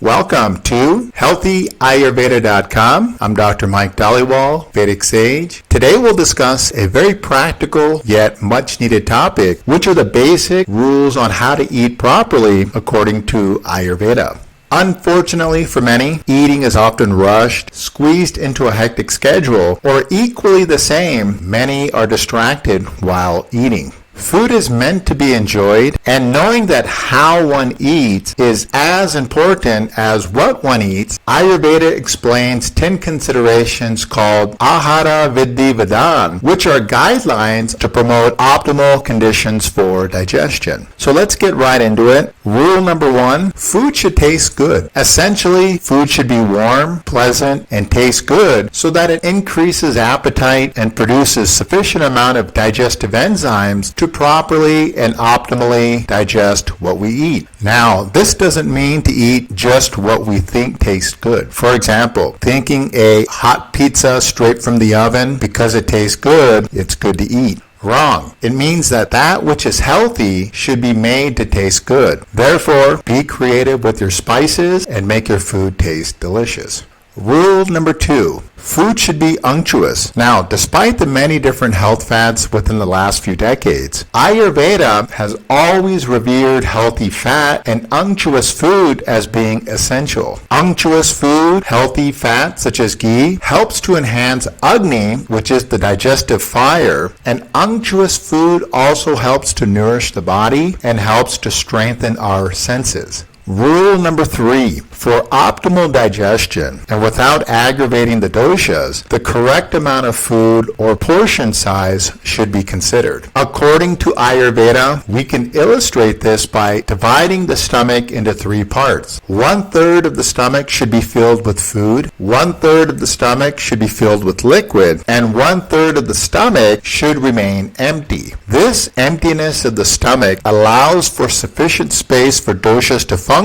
Welcome to HealthyAyurveda.com. I'm Dr. Mike Dhaliwal, Vedic Sage. Today we'll discuss a very practical yet much needed topic, which are the basic rules on how to eat properly according to Ayurveda. Unfortunately for many, eating is often rushed, squeezed into a hectic schedule, or equally the same, many are distracted while eating. Food is meant to be enjoyed, and knowing that how one eats is as important as what one eats, Ayurveda explains 10 considerations called Aharavidhi-Vidhan, which are guidelines to promote optimal conditions for digestion. So let's get right into it. Rule number 1, food should taste good. Essentially, food should be warm, pleasant, and taste good so that it increases appetite and produces sufficient amount of digestive enzymes to properly and optimally digest what we eat. Now, this doesn't mean to eat just what we think tastes good. For example, thinking a hot pizza straight from the oven because it tastes good, it's good to eat. Wrong. It means that which is healthy should be made to taste good. Therefore, be creative with your spices and make your food taste delicious. Rule number 2, food should be unctuous. Now, despite the many different health fads within the last few decades, Ayurveda has always revered healthy fat and unctuous food as being essential. Unctuous food, healthy fat such as ghee, helps to enhance Agni, which is the digestive fire, and unctuous food also helps to nourish the body and helps to strengthen our senses. Rule number 3, for optimal digestion and without aggravating the doshas, the correct amount of food or portion size should be considered. According to Ayurveda, we can illustrate this by dividing the stomach into 3 parts. 1/3 of the stomach should be filled with food, 1/3 of the stomach should be filled with liquid, and 1/3 of the stomach should remain empty. This emptiness of the stomach allows for sufficient space for doshas to function,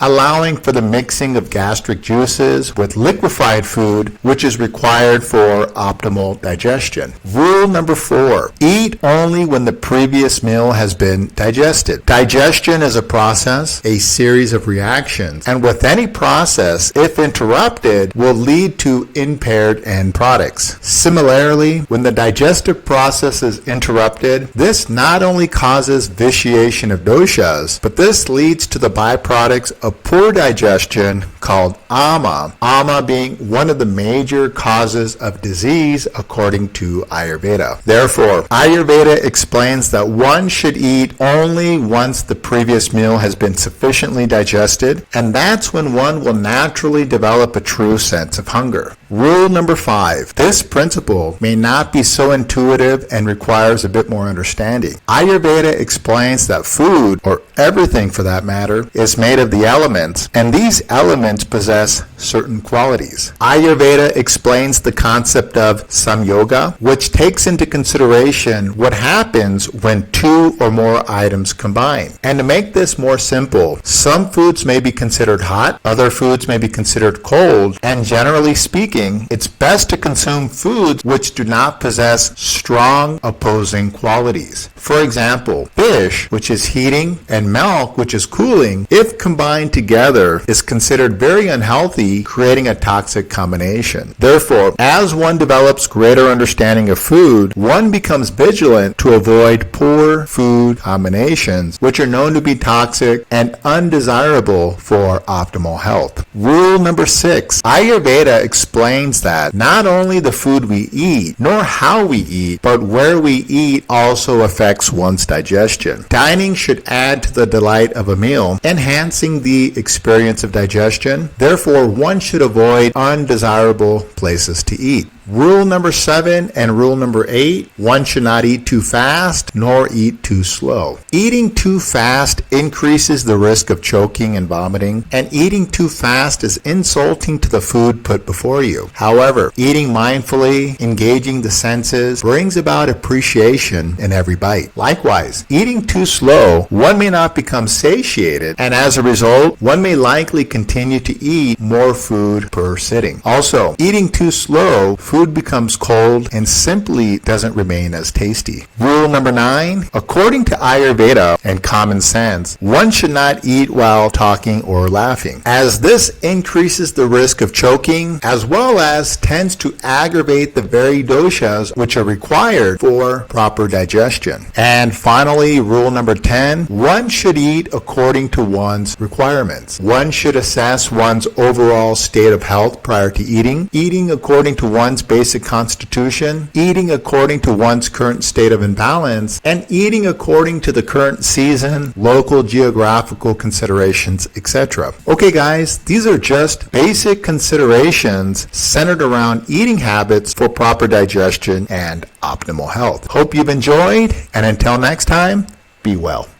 allowing for the mixing of gastric juices with liquefied food, which is required for optimal digestion. Rule number 4, eat only when the previous meal has been digested. Digestion is a process, a series of reactions, and with any process, if interrupted, will lead to impaired end products. Similarly, when the digestive process is interrupted, this not only causes vitiation of doshas, but this leads to the byproducts of poor digestion called ama. Ama being one of the major causes of disease according to Ayurveda. Therefore, Ayurveda explains that one should eat only once the previous meal has been sufficiently digested, and that's when one will naturally develop a true sense of hunger. Rule number 5. This principle may not be so intuitive and requires a bit more understanding. Ayurveda explains that food, or everything for that matter, is made of the elements, and these elements possess certain qualities. Ayurveda explains the concept of samyoga, which takes into consideration what happens when 2 or more items combine. And to make this more simple, some foods may be considered hot, other foods may be considered cold, and generally speaking, it's best to consume foods which do not possess strong opposing qualities. For example, fish, which is heating, and milk, which is cooling, if combined together, is considered very unhealthy, creating a toxic combination. Therefore, as one develops greater understanding of food, one becomes vigilant to avoid poor food combinations, which are known to be toxic and undesirable for optimal health. Rule number 6. Ayurveda explains that not only the food we eat, nor how we eat, but where we eat also affects one's digestion. Dining should add to the delight of a meal, enhancing the experience of digestion. Therefore, one should avoid undesirable places to eat. Rule number 7 and rule number 8, one should not eat too fast nor eat too slow. Eating too fast increases the risk of choking and vomiting, and eating too fast is insulting to the food put before you. However, eating mindfully, engaging the senses, brings about appreciation in every bite. Likewise, eating too slow, one may not become satiated, and as a result, one may likely continue to eat more food per sitting. Also, eating too slow, food becomes cold and simply doesn't remain as tasty. Rule number 9, according to Ayurveda and common sense, one should not eat while talking or laughing, as this increases the risk of choking as well as tends to aggravate the very doshas which are required for proper digestion. And finally, rule number 10, one should eat according to one's requirements. One should assess one's overall state of health prior to eating according to one's basic constitution, eating according to one's current state of imbalance, and eating according to the current season, local geographical considerations, etc. Okay guys, these are just basic considerations centered around eating habits for proper digestion and optimal health. Hope you've enjoyed, and until next time, be well.